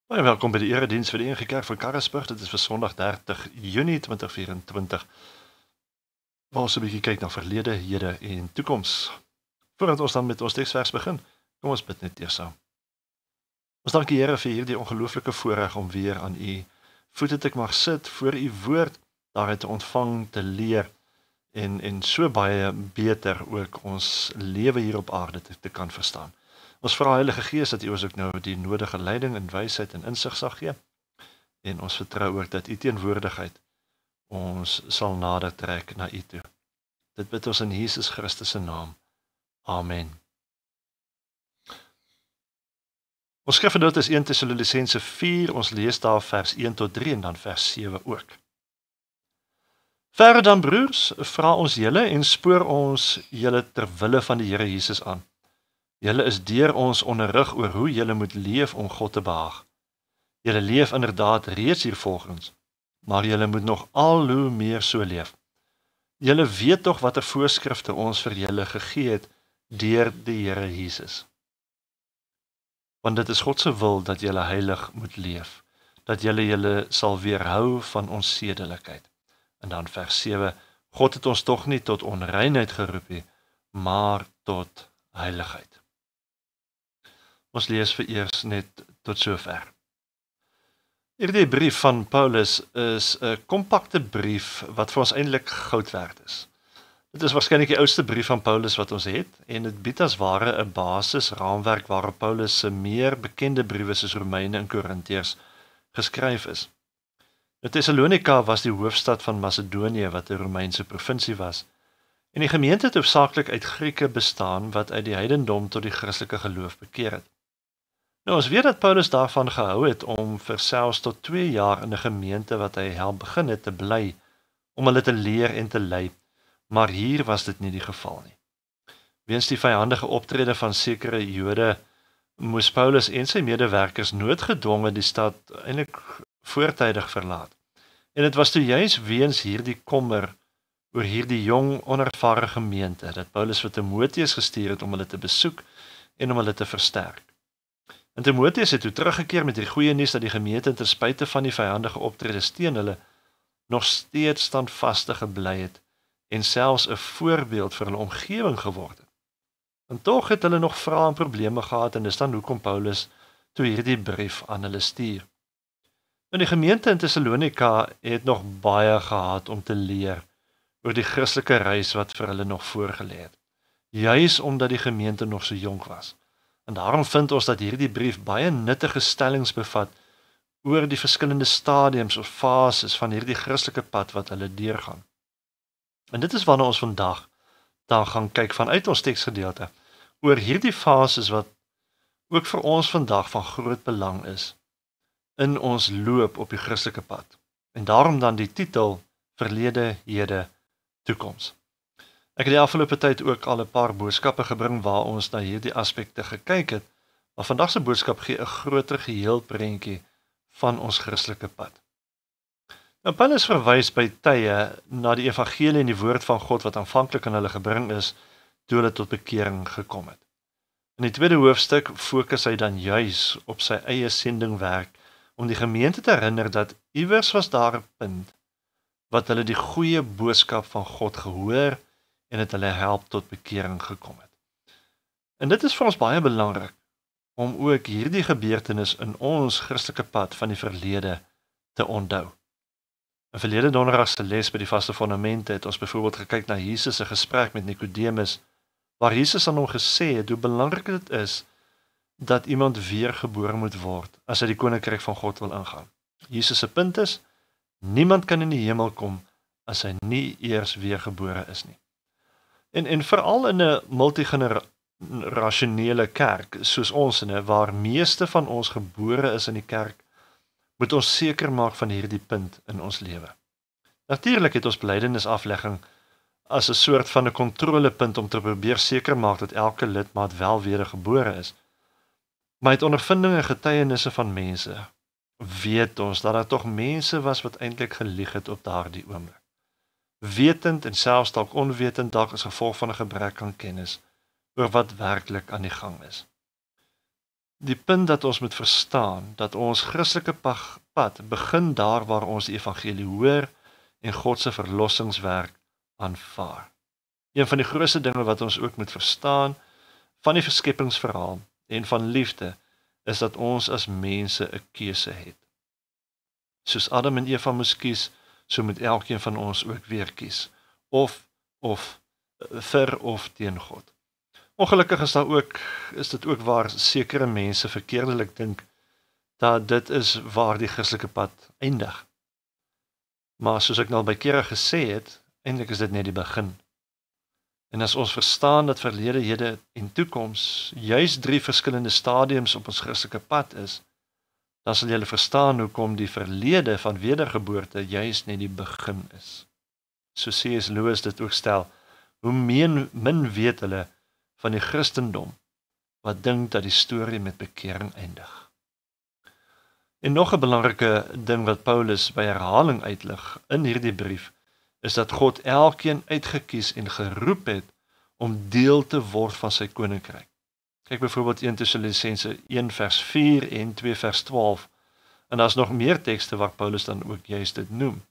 Baie welkom by die erediens vir die NG Kerk van Karasburg. Dit is vir Sondag 30 Junie 2024. Waar ons 'n bietjie kyk na verlede, hede en toekoms. Voordat ons dan met ons teksvers begin, kom ons bid net eers saam. Ons dank die Here vir hierdie ongelooflike voorreg om weer aan u voete te mag sit, voor u woord daaruit te ontvang, te leer en so baie beter ook ons lewe hier op aarde te kan verstaan. Ons vra Heilige Gees dat U ons ook nou die nodige leiding en wysheid en insig sal gee. En ons vertrou ook dat U teenwoordigheid ons sal nader trek na U toe. Dit bid ons in Jesus Christus se naam. Amen. Ons skrifgedeelte is 1 Tessalonisense 4, ons lees daar vers 1 tot 3 en dan vers 7 ook. Verder dan broers, vra ons julle en spoor ons julle ter wille van die Here Jesus aan. Julle is deur ons onderrig oor hoe julle moet leef om God te behaag. Julle leef inderdaad reeds hiervolgens, maar julle moet nog al hoe meer so leef. Julle weet tog watter voorskrifte ons vir julle gegee het deur die Here Jesus. Want dit is God se wil dat julle heilig moet leef, dat julle sal weerhou van onsedelikheid. En dan vers 7, God het ons tog nie tot onreinheid geroep nie, maar tot heiligheid. Ons lees vereers net tot sover. Hierdie brief van Paulus is 'n kompakte brief wat vir ons eintlik goud werd is. Dit is waarskynlik die oudste brief van Paulus wat ons het en dit bied as ware 'n basis raamwerk waarop Paulus se meer bekende briewe soos Romeine en Korintiërs geskryf is. Thessalonika was die hoofstad van Macedonië wat 'n Romeinse provinsie was. En die gemeente het hoofsaaklik uit Grieke bestaan wat uit die heidendom tot die Christelike geloof bekeer het. Nou ons weet dat Paulus daarvan gehou het om vir selfs tot 2 jaar in 'n gemeente wat hy help begin het te bly, om hulle te leer en te lei, maar hier was dit nie die geval nie. Weens die vyhandige optrede van sekere Jode, moes Paulus en sy medewerkers noodgedwonge die stad eintlik voortydig verlaat. En dit was toe juis weens hierdie kommer oor hierdie jong, onervare gemeente, dat Paulus vir Timoteus gestuur het om hulle te besoek en om hulle te versterk. En Timoteus het toe teruggekeer met die goeie nuus dat die gemeente ten spyte van die vyhandige optredes teen hulle nog steeds standvastig gebly het en selfs 'n voorbeeld vir hulle omgewing geword het. En tog het hulle nog vrae en probleme gehad en dis dan hoekom Paulus toe hierdie brief aan hulle stuur. En die gemeente in Thessalonika het nog baie gehad om te leer oor die Christelike reis wat vir hulle nog voorgelê het, juis omdat die gemeente nog so jonk was. En daarom vind ons dat hierdie brief baie nuttige stellings bevat oor die verskillende stadiums of fases van hierdie Christelike pad wat hulle deurgaan. En dit is waarna ons vandag dan gaan kyk vanuit ons teksgedeelte, oor hierdie fases wat ook vir ons vandag van groot belang is in ons loop op die Christelike pad. En daarom dan die titel Verlede, Hede, Toekoms. Ek het die afgelope tyd ook al 'n paar boodskappe gebring waar ons na hierdie aspekte gekyk het, maar vandag se boodskap gee 'n groter geheel prentjie van ons Christelike pad. Nou Paulus verwys by tye na die evangelie en die woord van God wat aanvanklik aan hulle gebring is toe hulle tot bekering gekom het. In die tweede hoofstuk fokus hy dan juis op sy eie sendingwerk om die gemeente te herinner dat iewers was daar 'n punt wat hulle die goeie boodskap van God gehoor en het hulle help tot bekering gekom het. En dit is vir ons baie belangrik om ook hierdie gebeurtenis in ons Christelike pad van die verlede te onthou. In verlede donderdag se les by die vaste fondamente het ons byvoorbeeld gekyk na Jesus se gesprek met Nikodemus, waar Jesus aan hom gesê het hoe belangrik dit is dat iemand weergebore moet word as hy die koninkryk van God wil ingaan. Jesus se punt is, niemand kan in die hemel kom as hy nie eers weergebore is nie. En veral in 'n multigenerasionele kerk soos ons waar meeste van ons gebore is in die kerk, moet ons seker maak van hierdie punt in ons lewe. Natuurlik het ons belydenisaflegging as 'n soort van 'n kontrolepunt om te probeer seker maak dat elke lidmaat wel wedergebore is. Maar uit ondervinding en getuienisse van mense weet ons dat daar tog mense was wat eintlik gelieg het op daardie oomblik. Wetend en selfs dalk onwetend dalk as gevolg van 'n gebrek aan kennis oor wat werklik aan die gang is. Die punt dat ons moet verstaan, dat ons Christelike pad begin daar waar ons die evangelie hoor en God se verlossingswerk aanvaar. Een van die grootste dinge wat ons ook moet verstaan van die verskepingsverhaal en van liefde, is dat ons as mense 'n keuse het. Soos Adam en Eva moes kies, so moet elkeen van ons ook weer kies. Of vir of teen God. Ongelukkig is dit ook waar sekere mense verkeerdelik dink dat dit is waar die Christelike pad eindig. Maar soos ek nou al by kere gesê het, eintlik is dit net die begin. En as ons verstaan dat verlede, hede en toekoms juis 3 verskillende stadiums op ons Christelike pad is, dan sal julle verstaan hoekom die verlede van wedergeboorte juis net die begin is. So C.S. Lewis dit ook stel, hoe min weet hulle van die Christendom, wat dink dat die storie met bekering eindig. En nog 'n belangrike ding wat Paulus by herhaling uitlig in hierdie brief, is dat God elkeen uitgekies en geroep het om deel te word van sy koninkryk. Kyk byvoorbeeld 1 Tessalonisense 1 vers 4 en 2 vers 12, en daar's nog meer tekste waar Paulus dan ook juist dit noem.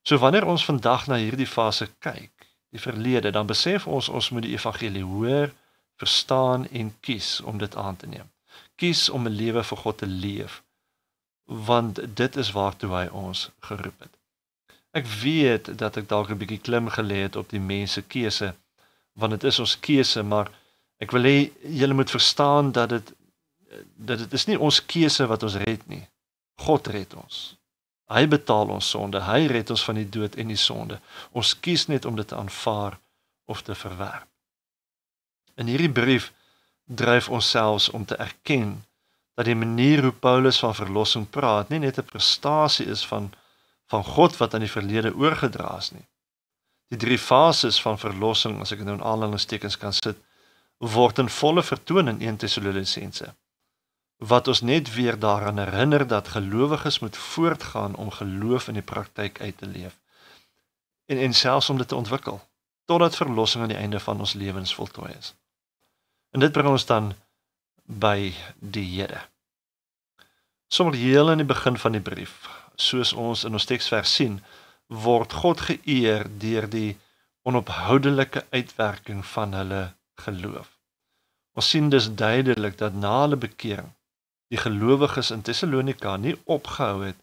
So wanneer ons vandag na hierdie fase kyk, die verlede, dan besef ons moet die evangelie hoor, verstaan en kies om dit aan te neem. Kies om 'n lewe vir God te leef, want dit is waartoe hy ons geroep het. Ek weet dat ek dalk 'n bietjie klim gelê het op die mense keuse, want dit is ons keuse, maar ek wil hê julle moet verstaan dat dit is nie ons keuse wat ons red nie. God red ons. Hy betaal ons sonde, hy red ons van die dood en die sonde. Ons kies net om dit te aanvaar of te verwerp. In hierdie brief dryf ons selfs om te erken dat die manier hoe Paulus van verlossing praat, nie net 'n prestasie is van God wat aan die verlede oorgedra is nie. Die 3 fases van verlossing, as ek dit nou in aanhalingstekens kan sit, word in volle vertoon in 1 Tessalonisense, wat ons net weer daaraan herinner dat gelowiges moet voortgaan om geloof in die praktyk uit te leef, en selfs om dit te ontwikkel, totdat verlossing aan die einde van ons lewens voltooi is. En dit bring ons dan by die Here. Sommer heel in die begin van die brief, soos ons in ons teksvers sien, word God geëer deur die onophoudelike uitwerking van hulle geloof. Ons sien dus duidelik dat na hulle bekering, die gelowiges in Tessalonika nie opgehou het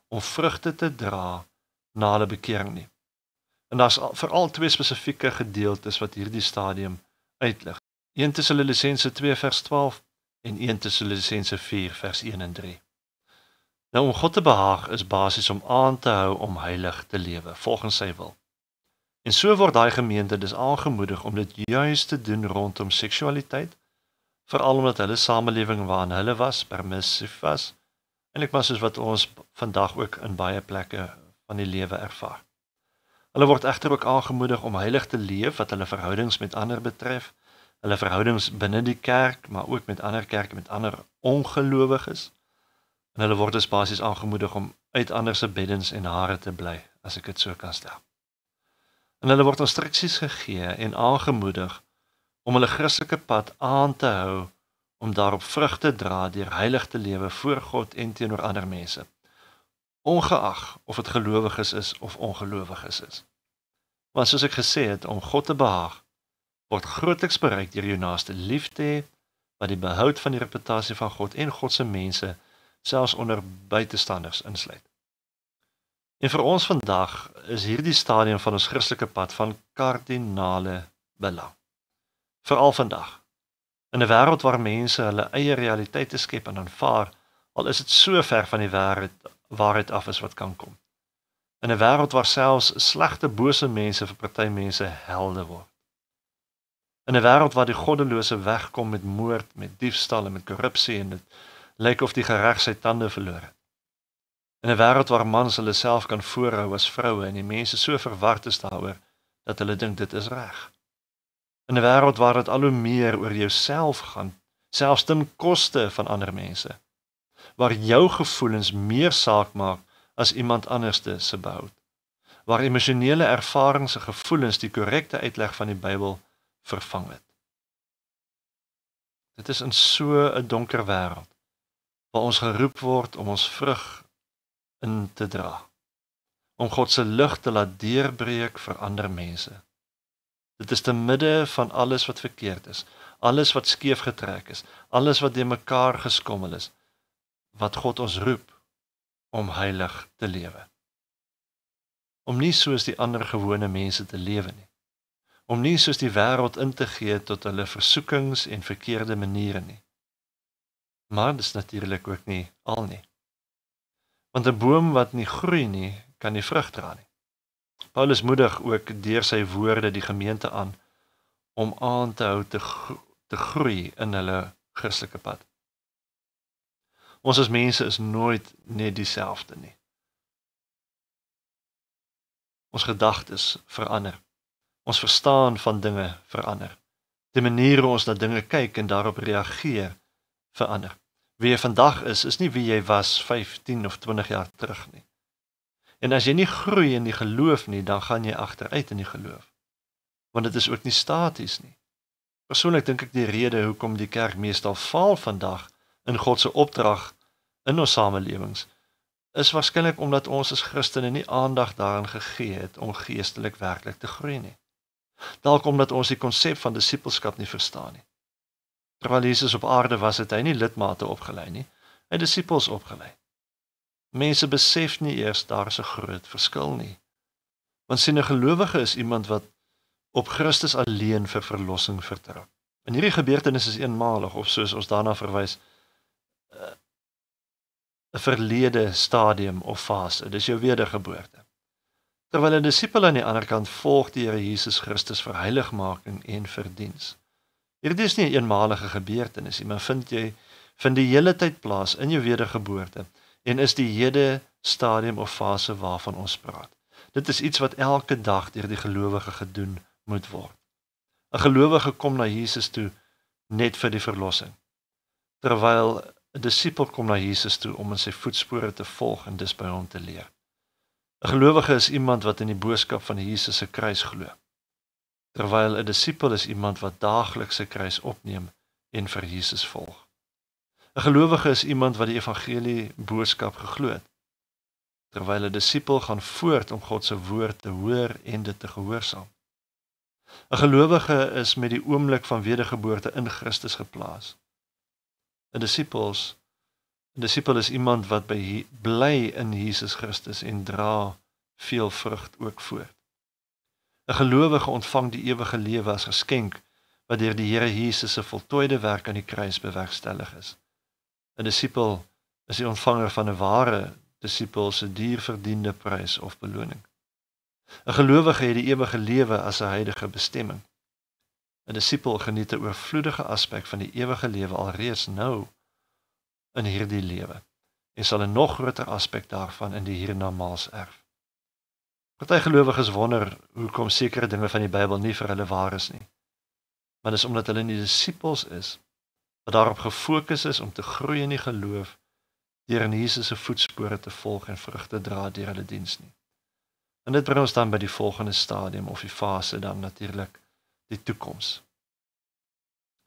om vrugte te dra na hulle bekering nie. En daar's veral 2 spesifieke gedeeltes wat hierdie stadium uitlig. 1 Tessalonisense 2 vers 12 en 1 Tessalonisense 4 vers 1 en 3. Nou om God te behaag is basies om aan te hou om heilig te lewe, volgens sy wil. En so word daai gemeente dus aangemoedig om dit juis te doen rondom seksualiteit, veral omdat hulle samelewing waarin hulle was, permissief was, eintlik maar soos wat ons vandag ook in baie plekke van die lewe ervaar. Hulle word egter ook aangemoedig om heilig te leef wat hulle verhoudings met ander betref, hulle verhoudings binne die kerk, maar ook met ander kerke, met ander ongelowiges. En hulle word dus basies aangemoedig om uit ander se beddens en hare te bly, as ek dit so kan stel. En hulle word instruksies gegee en aangemoedig om hulle Christelike pad aan te hou, om daarop vrug te dra deur heilig te lewe voor God en teenoor ander mense, ongeag of dit gelowiges is of ongelowiges is. Want soos ek gesê het, om God te behaag, word grootliks bereik deur jou naaste lief te hê, wat die behoud van die reputasie van God en God se mense, selfs onder buitestanders insluit. En vir ons vandag is hierdie stadium van ons Christelike pad van kardinale belang. Veral vandag, in 'n wêreld waar mense hulle eie realiteite skep en aanvaar, al is dit so ver van die waarheid af is wat kan kom. In 'n wêreld waar selfs slegte, bose mense vir party mense helde word. In 'n wêreld waar die goddelose wegkom met moord, met diefstal en met korrupsie en dit lyk of die gereg sy tande verloor het. In 'n wêreld waar mans hulle self kan voorhou as vroue en die mense so verward is daaroor dat hulle dink dit is reg. In 'n wêreld waar dit al hoe meer oor jouself gaan, selfs ten koste van ander mense. Waar jou gevoelens meer saak maak as iemand anderste se behoud. Waar emosionele ervarings en gevoelens die korrekte uitleg van die Bybel vervang het. Dit is in so 'n donker wêreld, waar ons geroep word om ons vrug in te dra, om God se lig te laat deurbreek vir ander mense. Dit is te midde van alles wat verkeerd is, alles wat skeef getrek is, alles wat deur mekaar geskommel is, wat God ons roep om heilig te lewe. Om nie soos die ander gewone mense te lewe nie. Om nie soos die wêreld in te gee tot hulle versoekings en verkeerde maniere nie. Maar dis natuurlik ook nie al nie. Want 'n boom wat nie groei nie, kan nie vrug dra nie. Paulus moedig ook deur sy woorde die gemeente aan om aan te hou te groei in hulle Christelike pad. Ons as mense is nooit net dieselfde nie. Ons gedagtes verander. Ons verstaan van dinge verander. Die manier hoe ons na dinge kyk en daarop reageer verander. Wie jy vandag is nie wie jy was 15 of 20 jaar terug nie. En as jy nie groei in die geloof nie, dan gaan jy agteruit in die geloof. Want dit is ook nie staties nie. Persoonlik dink ek die rede hoekom die kerk meestal faal vandag in God se opdrag in ons samelewings, is waarskynlik omdat ons as Christene nie aandag daaraan gegee het om geestelik werklik te groei nie. Dalk omdat ons die konsep van disippelskap nie verstaan nie. Terwyl Jesus op aarde was, het hy nie lidmate opgelei nie, hy het disippels opgelei. Mense besef nie eers daar is 'n groot verskil nie. Want sien 'n gelowige is iemand wat op Christus alleen vir verlossing vertrou. En hierdie gebeurtenis is eenmalig, of soos ons daarna verwys, 'n verlede stadium of fase, dis jou wedergeboorte. Terwyl 'n disipel aan die ander kant volg die Here Jesus Christus vir heiligmaking en vir diens. Hierdie is nie 'n eenmalige gebeurtenis nie, maar vind die hele tyd plaas in jou wedergeboorte en is die hele stadium of fase waarvan ons praat. Dit is iets wat elke dag deur die gelowige gedoen moet word. 'n Gelowige kom na Jesus toe net vir die verlossing, terwyl 'n disipel kom na Jesus toe om in sy voetspore te volg en dis by hom te leer. 'n Gelowige is iemand wat in die boodskap van Jesus se kruis glo, terwyl 'n disipel is iemand wat daagliks sy kruis opneem en vir Jesus volg. 'n Gelowige is iemand wat die evangelie boodskap geglo het, terwyl 'n disipel gaan voort om God se woord te hoor en dit te gehoorsaam. 'n Gelowige is met die oomblik van wedergeboorte in Christus geplaas. 'n disipel is iemand wat bly in Jesus Christus en dra veel vrug ook voort. 'n Gelowige ontvang die ewige lewe as geskenk wat deur die Here Jesus se voltooide werk aan die kruis bewerkstellig is. 'n Disipel is die ontvanger van 'n ware disipel se dierverdiende prys of beloning. 'n Gelowige het die ewige lewe as 'n heilige bestemming. 'n Disipel geniet 'n oorvloedige aspek van die ewige lewe alreeds nou in hierdie lewe en sal 'n nog groter aspek daarvan in die hiernamaals erf. Party gelowiges wonder hoekom sekere dinge van die Bybel nie vir hulle waar is nie. Maar dis omdat hulle nie disipels is wat daarop gefokus is om te groei in die geloof deur in Jesus se voetspore te volg en vrug te dra deur hulle diens nie. En dit bring ons dan by die volgende stadium of die fase dan natuurlik die toekoms.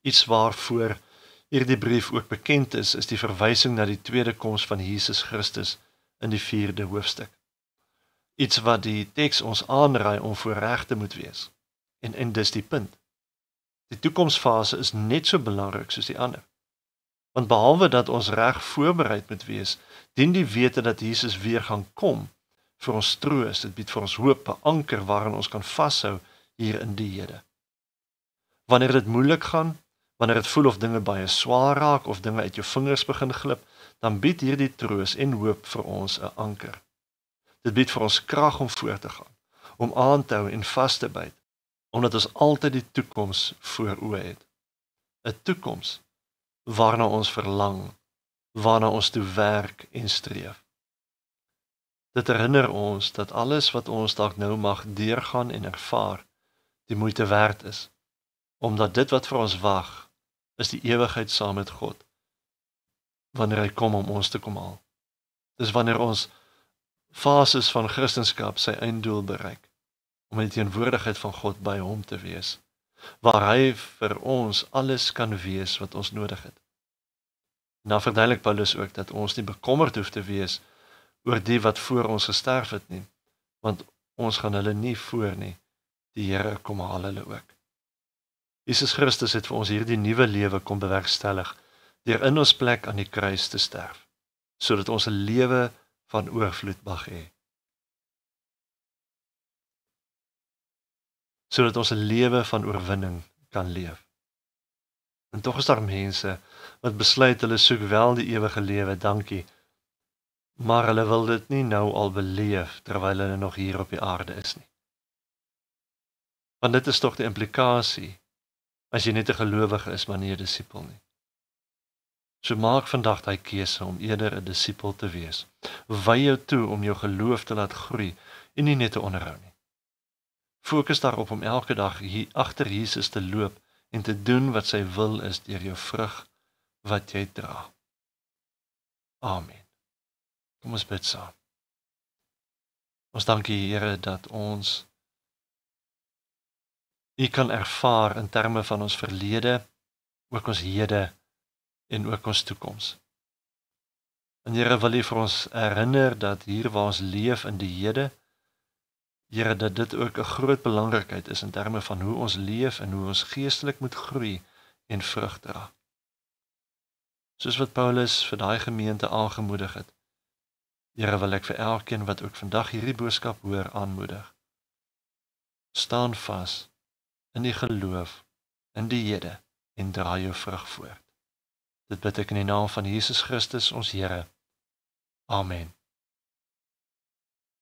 Iets waarvoor hierdie brief ook bekend is die verwysing na die tweede koms van Jesus Christus in die 4de hoofstuk. Iets wat die teks ons aanraai om voorreg te moet wees. En dis die punt. Die toekomsfase is net so belangrik soos die ander. Want behalwe dat ons reg voorbereid moet wees, dien die wete dat Jesus weer gaan kom vir ons troos, dit bied vir ons hoop, 'n anker waarin ons kan vashou hier in die hede. Wanneer dit moeilik gaan, wanneer dit voel of dinge baie swaar raak of dinge uit jou vingers begin glip, dan bied hierdie troos en hoop vir ons 'n anker. Dit bied vir ons krag om voort te gaan, om aan te hou en vas te byt, omdat ons altyd die toekoms voor oë het. 'n Toekoms waarna ons verlang, waarna ons toe werk en streef. Dit herinner ons dat alles wat ons dalk nou mag deurgaan en ervaar, die moeite werd is, omdat dit wat vir ons wag, is die ewigheid saam met God, wanneer hy kom om ons te kom haal. Dis wanneer ons fases van Christendom sy einddoel bereik, om in die teenwoordigheid van God by hom te wees. waar hy vir ons alles kan wees wat ons nodig het. En dan verduidelik Paulus ook dat ons nie bekommerd hoef te wees oor die wat voor ons gesterf het nie, want ons gaan hulle nie voor nie, die Here kom haal hulle ook. Jesus Christus het vir ons hierdie nuwe lewe kom bewerkstellig, deur in ons plek aan die kruis te sterf, sodat ons 'n lewe van oorvloed mag hê. Sodat ons 'n lewe van oorwinning kan leef. En tog is daar mense wat besluit hulle soek wel die ewige lewe, dankie, maar hulle wil dit nie nou al beleef terwyl hulle nog hier op die aarde is nie. Want dit is tog die implikasie as jy net 'n gelowige is, maar nie 'n disipel nie. So maak vandag daai keuse om eerder 'n disipel te wees. Wy jou toe om jou geloof te laat groei en nie net te onderhou nie. Fokus daarop om elke dag hier agter Jesus te loop en te doen wat sy wil is deur jou vrug wat jy dra. Amen. Kom ons bid saam. Ons dank U, Here, dat ons U kan ervaar in terme van ons verlede, ook ons hede en ook ons toekoms. En Here, wil U vir ons herinner dat hier waar ons leef in die hede, Here, dat dit ook 'n groot belangrikheid is in terme van hoe ons leef en hoe ons geestelik moet groei en vrug dra. Soos wat Paulus vir daai gemeente aangemoedig het, Here, wil ek vir elkeen wat ook vandag hierdie boodskap hoor aanmoedig. Staan vas in die geloof, in die hede en dra jou vrug voort. Dit bid ek in die naam van Jesus Christus, ons Here. Amen.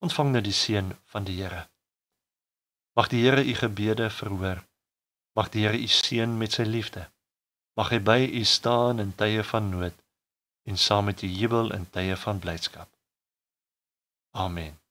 Ontvang nou die seën van die Here. Mag die Here u gebede verhoor. Mag die Here u seën met sy liefde. Mag hy by u staan in tye van nood en saam met u jubel in tye van blydskap. Amen.